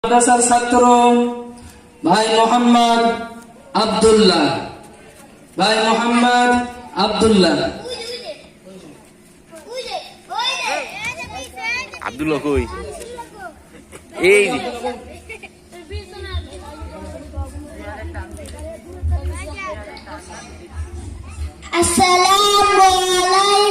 মাদ্রাসার ছাত্র ভাই মোহাম্মদ আব্দুল্লাহ। ভাই মোহাম্মদ আব্দুল্লাহ। আব্দুল্লাহ কই? এই আসসালামু আলাইকুম।